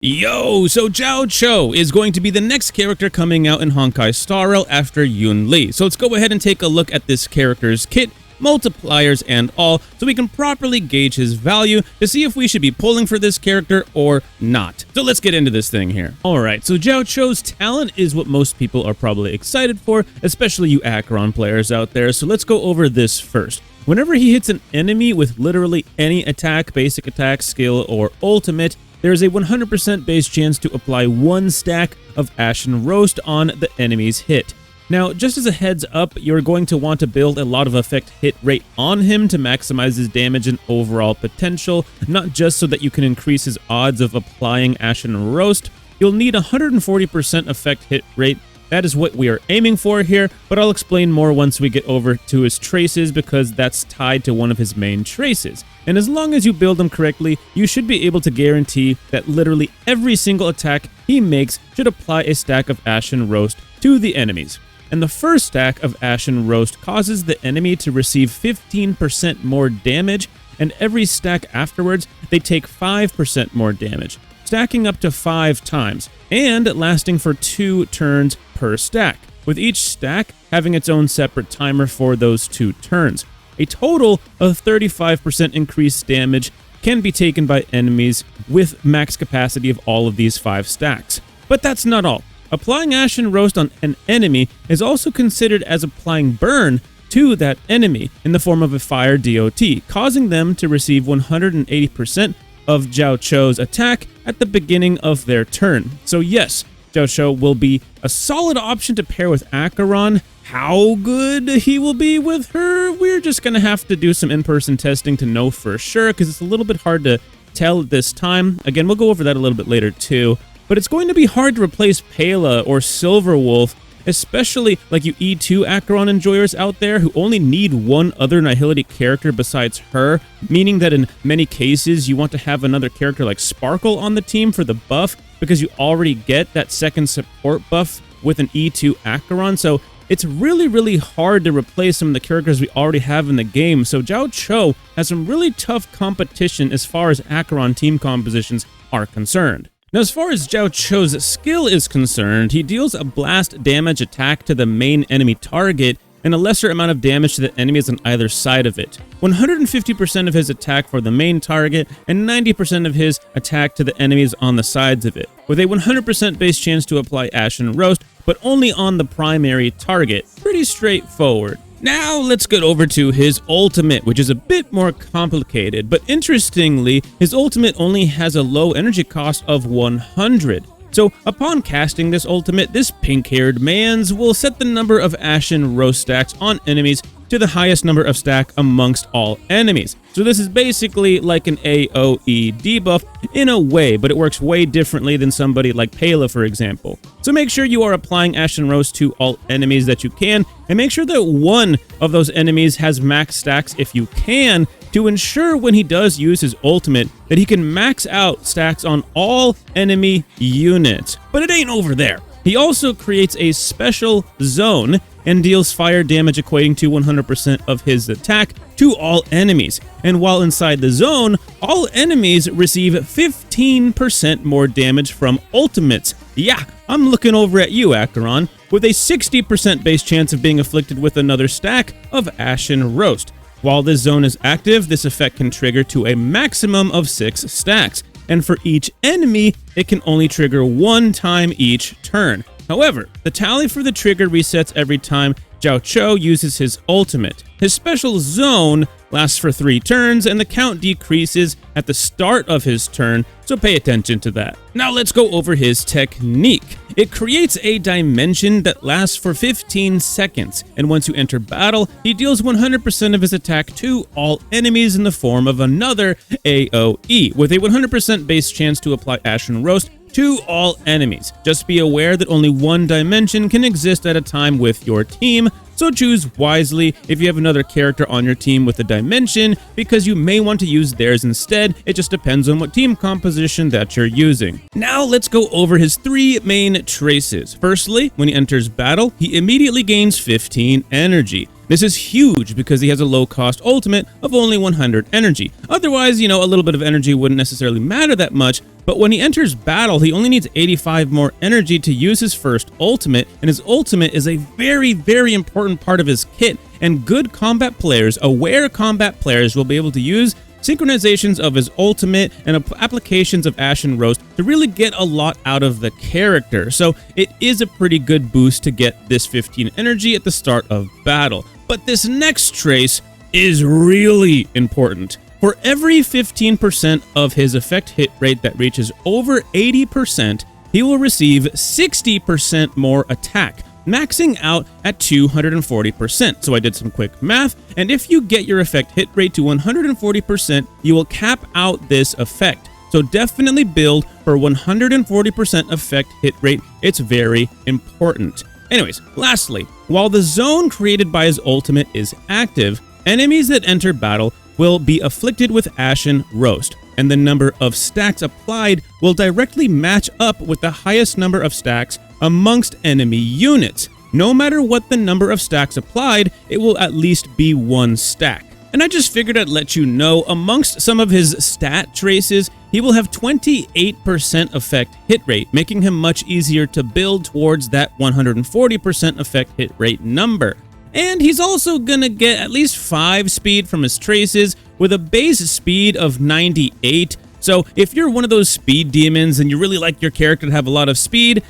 Yo, so Jiaoqiu is going to be the next character coming out in Honkai Star Rail after Yun Li. So let's go ahead and take a look at this character's kit, multipliers and all, so we can properly gauge his value to see if we should be pulling for this character or not. So let's get into this thing here. Alright, so Jiaoqiu's talent is what most people are probably excited for, especially you ACHERON players out there, so let's go over this first. Whenever he hits an enemy with literally any attack, basic attack, skill, or ultimate, there is a 100% base chance to apply one stack of Ashen Roast on the enemy's hit. Now, just as a heads up, you're going to want to build a lot of effect hit rate on him to maximize his damage and overall potential, not just so that you can increase his odds of applying Ashen Roast. You'll need 140% effect hit rate. That is what we are aiming for here, but I'll explain more once we get over to his traces because that's tied to one of his main traces. And as long as you build them correctly, you should be able to guarantee that literally every single attack he makes should apply a stack of Ashen Roast to the enemies. And the first stack of Ashen Roast causes the enemy to receive 15% more damage, and every stack afterwards, they take 5% more damage, stacking up to 5 times, and lasting for 2 turns per stack, with each stack having its own separate timer for those 2 turns. A total of 35% increased damage can be taken by enemies with max capacity of all of these 5 stacks. But that's not all. Applying Ashen Roast on an enemy is also considered as applying burn to that enemy in the form of a fire DOT, causing them to receive 180% of Jiaoqiu's attack at the beginning of their turn. So yes, Jiaoqiu will be a solid option to pair with ACHERON. How good he will be with her, we're just going to have to do some in-person testing to know for sure, because it's a little bit hard to tell at this time. Again, we'll go over that a little bit later too. But it's going to be hard to replace Pela or Silverwolf, especially like you E2 ACHERON enjoyers out there who only need one other Nihility character besides her, meaning that in many cases you want to have another character like Sparkle on the team for the buff because you already get that second support buff with an E2 ACHERON. So it's really hard to replace some of the characters we already have in the game. So Jiaoqiu has some really tough competition as far as ACHERON team compositions are concerned. Now, as far as Jiaoqiu's skill is concerned, he deals a blast damage attack to the main enemy target and a lesser amount of damage to the enemies on either side of it. 150% of his attack for the main target and 90% of his attack to the enemies on the sides of it, with a 100% base chance to apply Ashen Roast, but only on the primary target. Pretty straightforward. Now let's get over to his ultimate, which is a bit more complicated, but interestingly, his ultimate only has a low energy cost of 100. So upon casting this ultimate, this pink-haired man's will set the number of Ashen Roast stacks on enemies to the highest number of stack amongst all enemies. So this is basically like an AoE debuff in a way, but it works way differently than somebody like Pela, for example. So make sure you are applying Ashen Roast to all enemies that you can, and make sure that one of those enemies has max stacks if you can, to ensure when he does use his ultimate that he can max out stacks on all enemy units. But it ain't over there. He also creates a special zone and deals fire damage equating to 100% of his attack to all enemies. And while inside the zone, all enemies receive 15% more damage from ultimates. Yeah, I'm looking over at you, ACHERON, with a 60% base chance of being afflicted with another stack of Ashen Roast. While this zone is active, this effect can trigger to a maximum of 6 stacks, and for each enemy, it can only trigger 1 time each turn. However, the tally for the trigger resets every time Jiaoqiu uses his ultimate. His special zone lasts for 3 turns, and the count decreases at the start of his turn, so pay attention to that. Now let's go over his technique. It creates a dimension that lasts for 15 seconds, and once you enter battle, he deals 100% of his attack to all enemies in the form of another AoE, with a 100% base chance to apply Ashen Roast to all enemies. Just be aware that only one dimension can exist at a time with your team, so choose wisely if you have another character on your team with a dimension, because you may want to use theirs instead. It just depends on what team composition that you're using. Now let's go over his 3 main traces. Firstly, when he enters battle, he immediately gains 15 energy. This is huge because he has a low-cost ultimate of only 100 energy. Otherwise, a little bit of energy wouldn't necessarily matter that much, but when he enters battle, he only needs 85 more energy to use his first ultimate, and his ultimate is a very, very important part of his kit, and good combat players, aware combat players, will be able to use synchronizations of his ultimate and applications of Ashen Roast to really get a lot out of the character. So it is a pretty good boost to get this 15 energy at the start of battle. But this next trace is really important. For every 15% of his effect hit rate that reaches over 80%, he will receive 60% more attack, maxing out at 240%. So I did some quick math, and if you get your effect hit rate to 140%, you will cap out this effect. So definitely build for 140% effect hit rate. It's very important. Anyways, lastly, while the zone created by his ultimate is active, enemies that enter battle will be afflicted with Ashen Roast, and the number of stacks applied will directly match up with the highest number of stacks amongst enemy units. No matter what the number of stacks applied, it will at least be 1 stack. And I just figured I'd let you know, amongst some of his stat traces, he will have 28% effect hit rate, making him much easier to build towards that 140% effect hit rate number. And he's also gonna get at least 5 speed from his traces with a base speed of 98. So if you're one of those speed demons and you really like your character to have a lot of speed,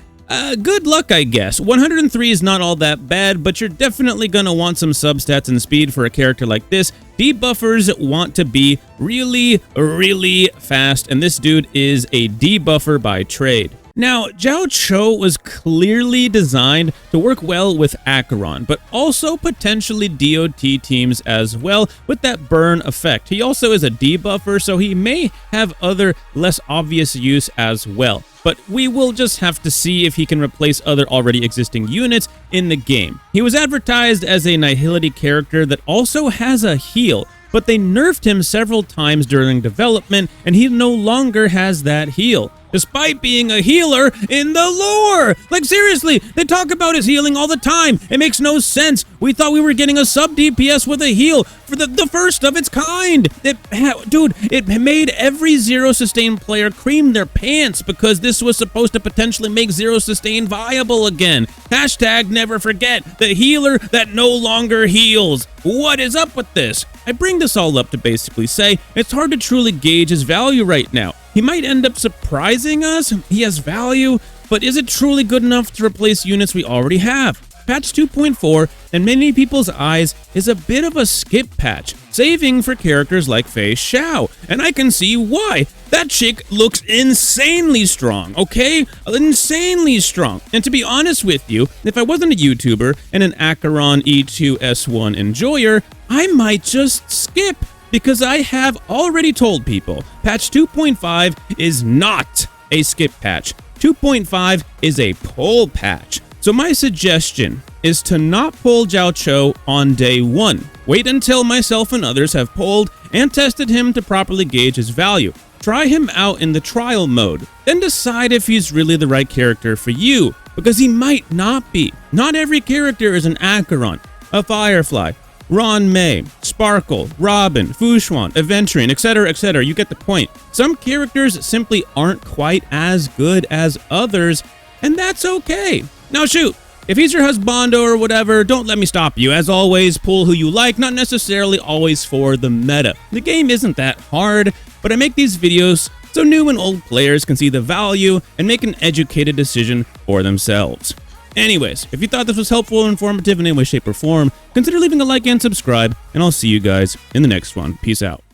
good luck, I guess. 103 is not all that bad, but you're definitely gonna want some substats and speed for a character like this. Debuffers want to be really, really fast, and this dude is a debuffer by trade. Now, Jiaoqiu was clearly designed to work well with ACHERON, but also potentially DOT teams as well with that burn effect. He also is a debuffer, so he may have other less obvious use as well. But we will just have to see if he can replace other already existing units in the game. He was advertised as a Nihility character that also has a heal, but they nerfed him several times during development, and he no longer has that heal, despite being a healer in the lore. Like, seriously, they talk about his healing all the time. It makes no sense. We thought we were getting a sub DPS with a heal for the first of its kind. It made every zero sustain player cream their pants because this was supposed to potentially make zero sustain viable again. Hashtag never forget the healer that no longer heals. What is up with this? I bring this all up to basically say it's hard to truly gauge his value right now. He might end up surprising us. He has value, but is it truly good enough to replace units we already have? Patch 2.4, in many people's eyes, is a bit of a skip patch, saving for characters like Fei Xiao, and I can see why. That chick looks insanely strong, okay? Insanely strong. And to be honest with you, if I wasn't a YouTuber and an ACHERON E2S1 enjoyer, I might just skip, because I have already told people patch 2.5 is not a skip patch. 2.5 is a pull patch. So my suggestion is to not pull Jiaoqiu on day 1. Wait until myself and others have pulled and tested him to properly gauge his value. Try him out in the trial mode, then decide if he's really the right character for you, because he might not be. Not every character is an ACHERON, a Firefly, Ron May, Sparkle, Robin, Fushuan, Aventurine, etc., etc. You get the point. Some characters simply aren't quite as good as others, and that's okay. Now shoot, if he's your husbando or whatever, don't let me stop you. As always, pull who you like, not necessarily always for the meta. The game isn't that hard, but I make these videos so new and old players can see the value and make an educated decision for themselves. Anyways, if you thought this was helpful or informative in any way, shape, or form, consider leaving a like and subscribe, and I'll see you guys in the next one. Peace out.